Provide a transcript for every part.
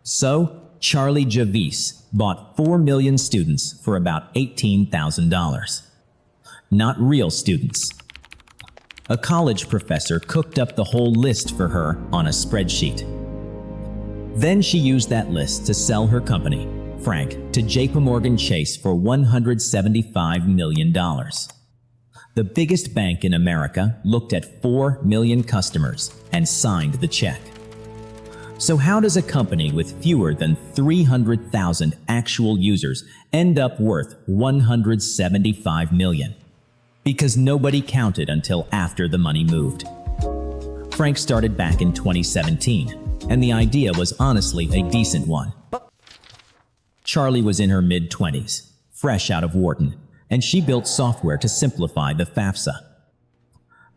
So, Charlie Javice bought 4 million students for about $18,000. Not real students. A college professor cooked up the whole list for her on a spreadsheet. Then she used that list to sell her company, Frank, to JPMorgan Chase for $175 million. The biggest bank in America looked at 4 million customers and signed the check. So how does a company with fewer than 300,000 actual users end up worth $175 million? Because nobody counted until after the money moved. Frank started back in 2017, and the idea was honestly a decent one. Charlie was in her mid-20s, fresh out of Wharton, and she built software to simplify the FAFSA.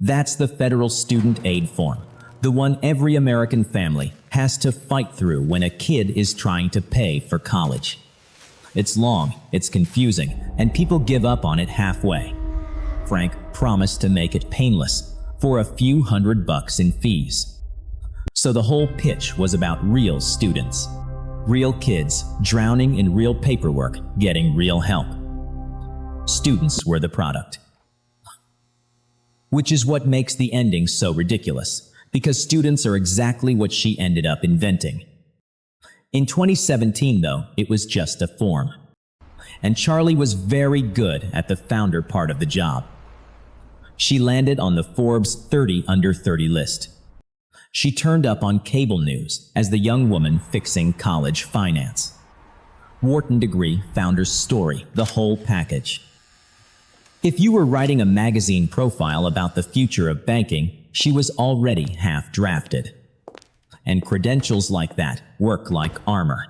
That's the federal student aid form, the one every American family has to fight through when a kid is trying to pay for college. It's long, it's confusing, and people give up on it halfway. Frank promised to make it painless for a few $100 in fees. So the whole pitch was about real students, real kids drowning in real paperwork, getting real help. Students were the product. Which is what makes the ending so ridiculous, because students are exactly what she ended up inventing. In 2017, though, it was just a form. And Charlie was very good at the founder part of the job. She landed on the Forbes 30 Under 30 list. She turned up on cable news as the young woman fixing college finance. Wharton degree, founder's story, the whole package. If you were writing a magazine profile about the future of banking, she was already half drafted. And credentials like that work like armor.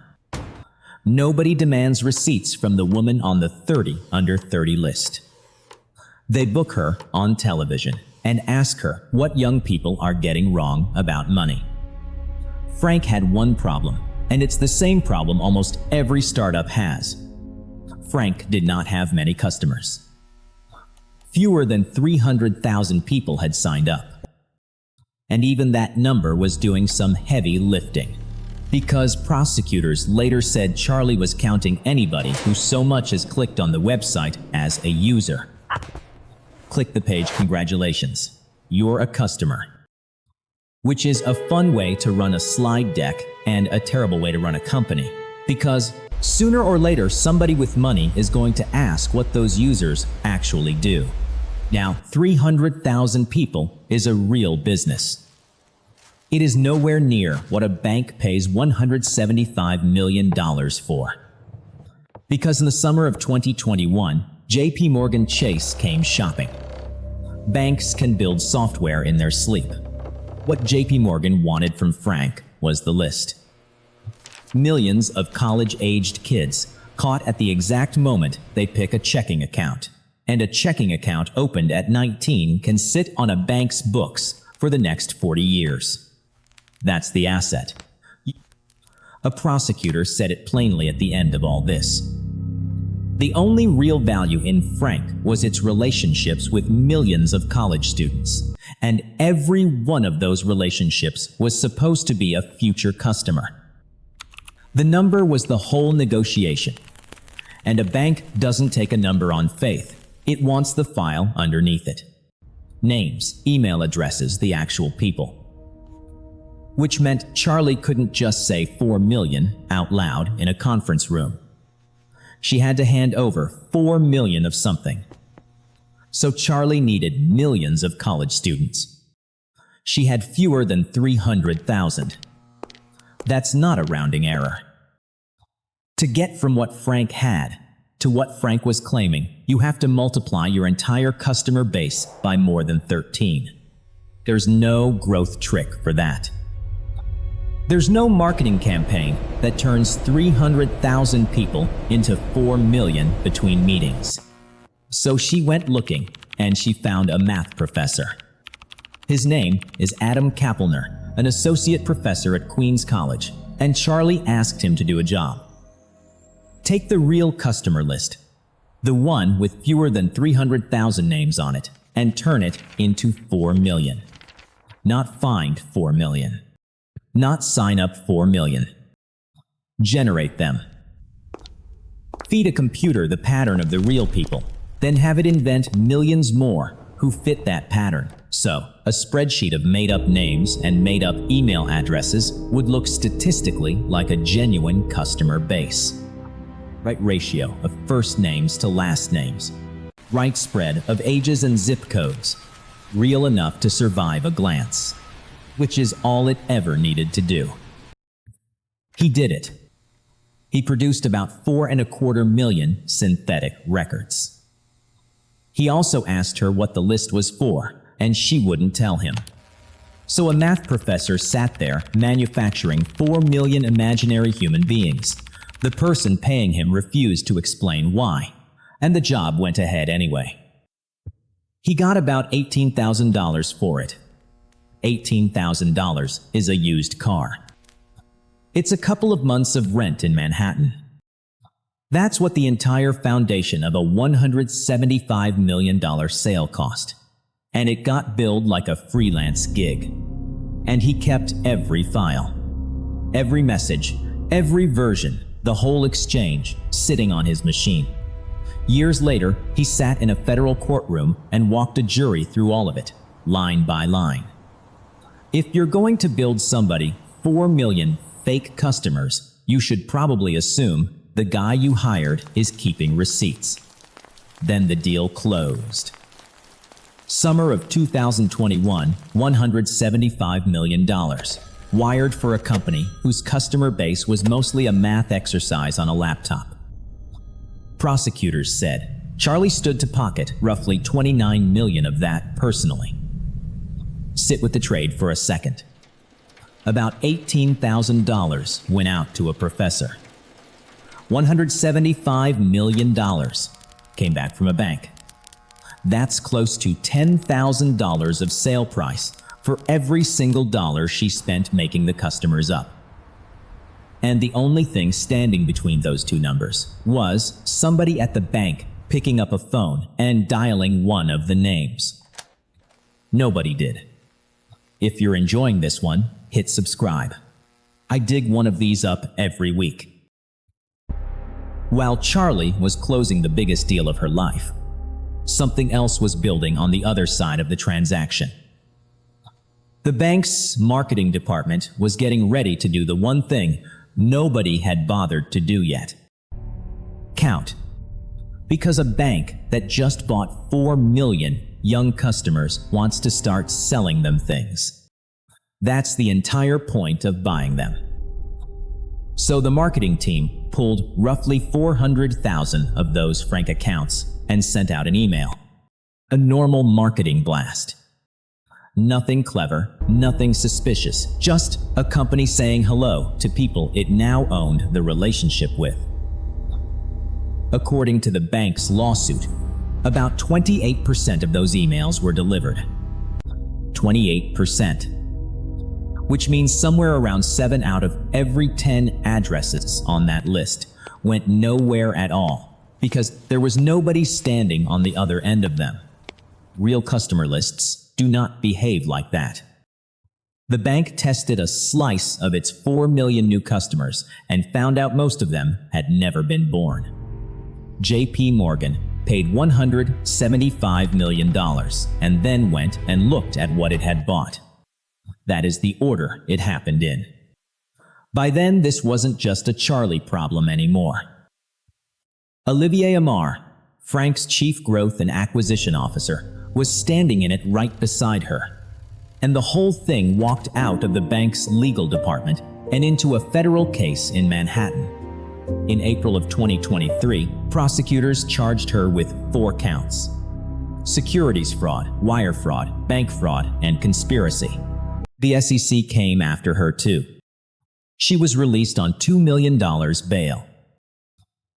Nobody demands receipts from the woman on the 30 Under 30 list. They book her on television and ask her what young people are getting wrong about money. Frank had one problem, and it's the same problem almost every startup has. Frank did not have many customers. Fewer than 300,000 people had signed up. And even that number was doing some heavy lifting, because prosecutors later said Charlie was counting anybody who so much as clicked on the website as a user. Click the page, congratulations, you're a customer. Which is a fun way to run a slide deck and a terrible way to run a company, because sooner or later somebody with money is going to ask what those users actually do. Now, 300,000 people is a real business. It is nowhere near what a bank pays $175 million for. Because in the summer of 2021, JPMorgan Chase came shopping. Banks can build software in their sleep. What JPMorgan wanted from Frank was the list. Millions of college-aged kids caught at the exact moment they pick a checking account. And a checking account opened at 19 can sit on a bank's books for the next 40 years. That's the asset. A prosecutor said it plainly at the end of all this. The only real value in Frank was its relationships with millions of college students, and every one of those relationships was supposed to be a future customer. The number was the whole negotiation, and a bank doesn't take a number on faith. It wants the file underneath it. Names, email addresses, the actual people. Which meant Charlie couldn't just say 4 million out loud in a conference room. She had to hand over 4 million of something. So Charlie needed millions of college students. She had fewer than 300,000. That's not a rounding error. To get from what Frank had to what Frank was claiming, you have to multiply your entire customer base by more than 13. There's no growth trick for that. There's no marketing campaign that turns 300,000 people into 4 million between meetings. So she went looking, and she found a math professor. His name is Adam Kapelner, an associate professor at Queens College, and Charlie asked him to do a job. Take the real customer list, the one with fewer than 300,000 names on it, and turn it into 4 million. Not find 4 million. Not sign up 4 million. Generate them. Feed a computer the pattern of the real people, then have it invent millions more who fit that pattern. So, a spreadsheet of made-up names and made-up email addresses would look statistically like a genuine customer base. Right ratio of first names to last names. Right spread of ages and zip codes. Real enough to survive a glance. Which is all it ever needed to do. He did it. He produced about 4.25 million synthetic records. He also asked her what the list was for, and she wouldn't tell him. So a math professor sat there manufacturing 4 million imaginary human beings. The person paying him refused to explain why, and the job went ahead anyway. He got about $18,000 for it. $18,000 is a used car. It's a couple of months of rent in Manhattan. That's what the entire foundation of a $175 million sale cost. And it got billed like a freelance gig. And he kept every file, every message, every version, the whole exchange, sitting on his machine. Years later, he sat in a federal courtroom and walked a jury through all of it, line by line. If you're going to build somebody 4 million fake customers, you should probably assume the guy you hired is keeping receipts. Then the deal closed. Summer of 2021, $175 million. Wired for a company whose customer base was mostly a math exercise on a laptop. Prosecutors said Charlie stood to pocket roughly 29 million of that personally. Sit with the trade for a second. About $18,000 went out to a professor. $175 million came back from a bank. That's close to $10,000 of sale price for every single dollar she spent making the customers up. And the only thing standing between those two numbers was somebody at the bank picking up a phone and dialing one of the names. Nobody did. If you're enjoying this one, hit subscribe. I dig one of these up every week. While Charlie was closing the biggest deal of her life, something else was building on the other side of the transaction. The bank's marketing department was getting ready to do the one thing nobody had bothered to do yet. Count. Because a bank that just bought 4 million young customers wants to start selling them things. That's the entire point of buying them. So the marketing team pulled roughly 400,000 of those frank accounts and sent out an email. A normal marketing blast. Nothing clever, nothing suspicious, just a company saying hello to people it now owned the relationship with. According to the bank's lawsuit, about 28% of those emails were delivered. 28%. Which means somewhere around 7 out of every 10 addresses on that list went nowhere at all because there was nobody standing on the other end of them. Real customer lists do not behave like that. The bank tested a slice of its 4 million new customers and found out most of them had never been born. JPMorgan paid $175 million and then went and looked at what it had bought. That is the order it happened in. By then, this wasn't just a Charlie problem anymore. Olivier Amar, Frank's chief growth and acquisition officer, was standing in it right beside her. And the whole thing walked out of the bank's legal department and into a federal case in Manhattan. In April of 2023, prosecutors charged her with 4 counts: securities fraud, wire fraud, bank fraud, and conspiracy. The SEC came after her too. She was released on $2 million bail.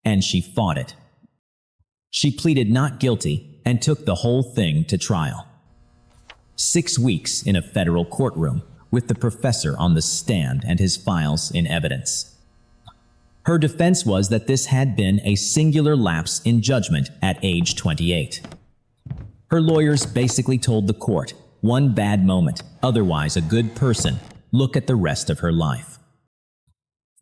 And she fought it. She pleaded not guilty and took the whole thing to trial. 6 weeks in a federal courtroom with the professor on the stand and his files in evidence. Her defense was that this had been a singular lapse in judgment at age 28. Her lawyers basically told the court, one bad moment, otherwise a good person, look at the rest of her life.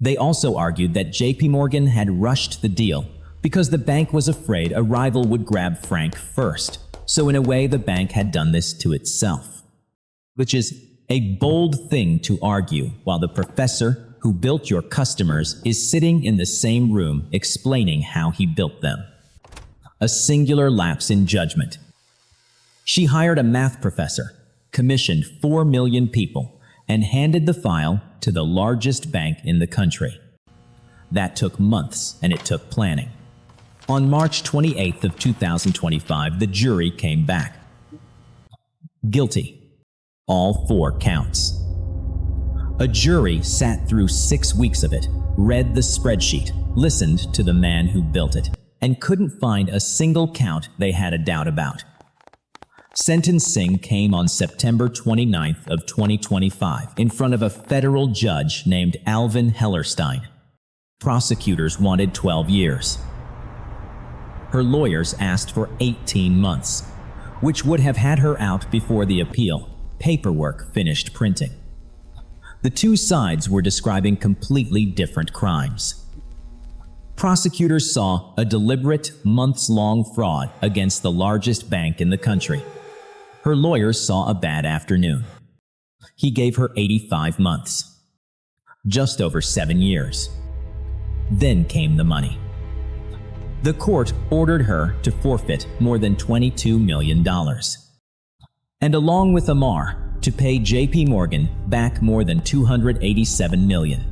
They also argued that JPMorgan had rushed the deal because the bank was afraid a rival would grab Frank first. So in a way, the bank had done this to itself, which is a bold thing to argue while the professor who built your customers is sitting in the same room explaining how he built them. A singular lapse in judgment. She hired a math professor, commissioned 4 million people, and handed the file to the largest bank in the country. That took months, and it took planning. On March 28th of 2025, the jury came back. Guilty. All 4 counts. A jury sat through 6 weeks of it, read the spreadsheet, listened to the man who built it, and couldn't find a single count they had a doubt about. Sentencing came on September 29th of 2025 in front of a federal judge named Alvin Hellerstein. Prosecutors wanted 12 years. Her lawyers asked for 18 months, which would have had her out before the appeal. Paperwork finished printing. The two sides were describing completely different crimes. Prosecutors saw a deliberate, months-long fraud against the largest bank in the country. Her lawyers saw a bad afternoon. He gave her 85 months. Just over 7 years. Then came the money. The court ordered her to forfeit more than $22 million. And along with Amar, to pay JPMorgan back more than $287 million.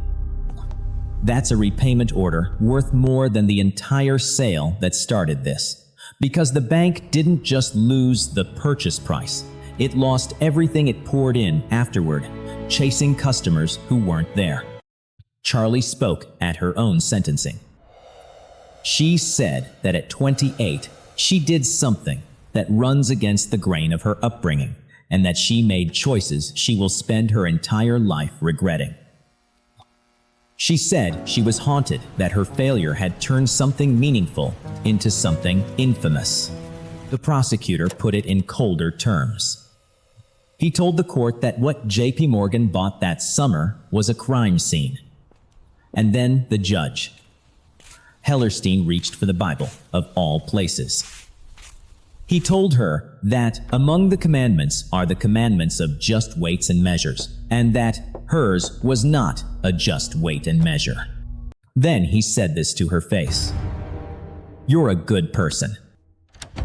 That's a repayment order worth more than the entire sale that started this. Because the bank didn't just lose the purchase price, it lost everything it poured in afterward, chasing customers who weren't there. Charlie spoke at her own sentencing. She said that at 28, she did something that runs against the grain of her upbringing, and that she made choices she will spend her entire life regretting. She said she was haunted that her failure had turned something meaningful into something infamous. The prosecutor put it in colder terms. He told the court that what JPMorgan bought that summer was a crime scene. And then the judge. Hellerstein reached for the Bible, of all places. He told her that among the commandments are the commandments of just weights and measures, and that hers was not a just weight and measure. Then he said this to her face. "You're a good person.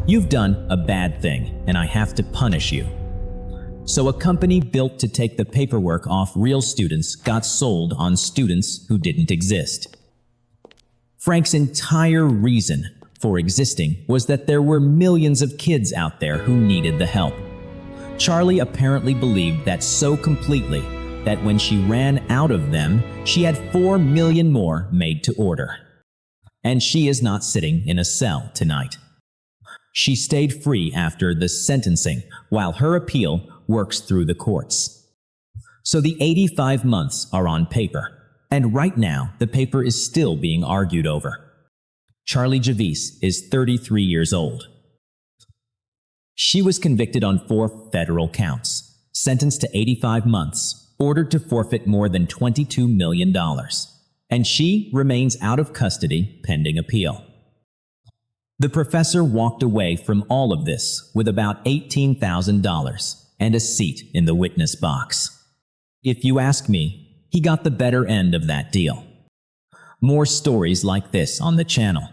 You've done a bad thing, and I have to punish you." So a company built to take the paperwork off real students got sold on students who didn't exist. Frank's entire reason for existing was that there were millions of kids out there who needed the help. Charlie apparently believed that so completely that when she ran out of them, she had 4 million more made to order. And she is not sitting in a cell tonight. She stayed free after the sentencing while her appeal works through the courts. So the 85 months are on paper, and right now the paper is still being argued over. Charlie Javice is 33 years old. She was convicted on 4 federal counts, sentenced to 85 months, ordered to forfeit more than $22 million, and she remains out of custody pending appeal. The professor walked away from all of this with about $18,000 and a seat in the witness box. If you ask me, he got the better end of that deal. More stories like this on the channel.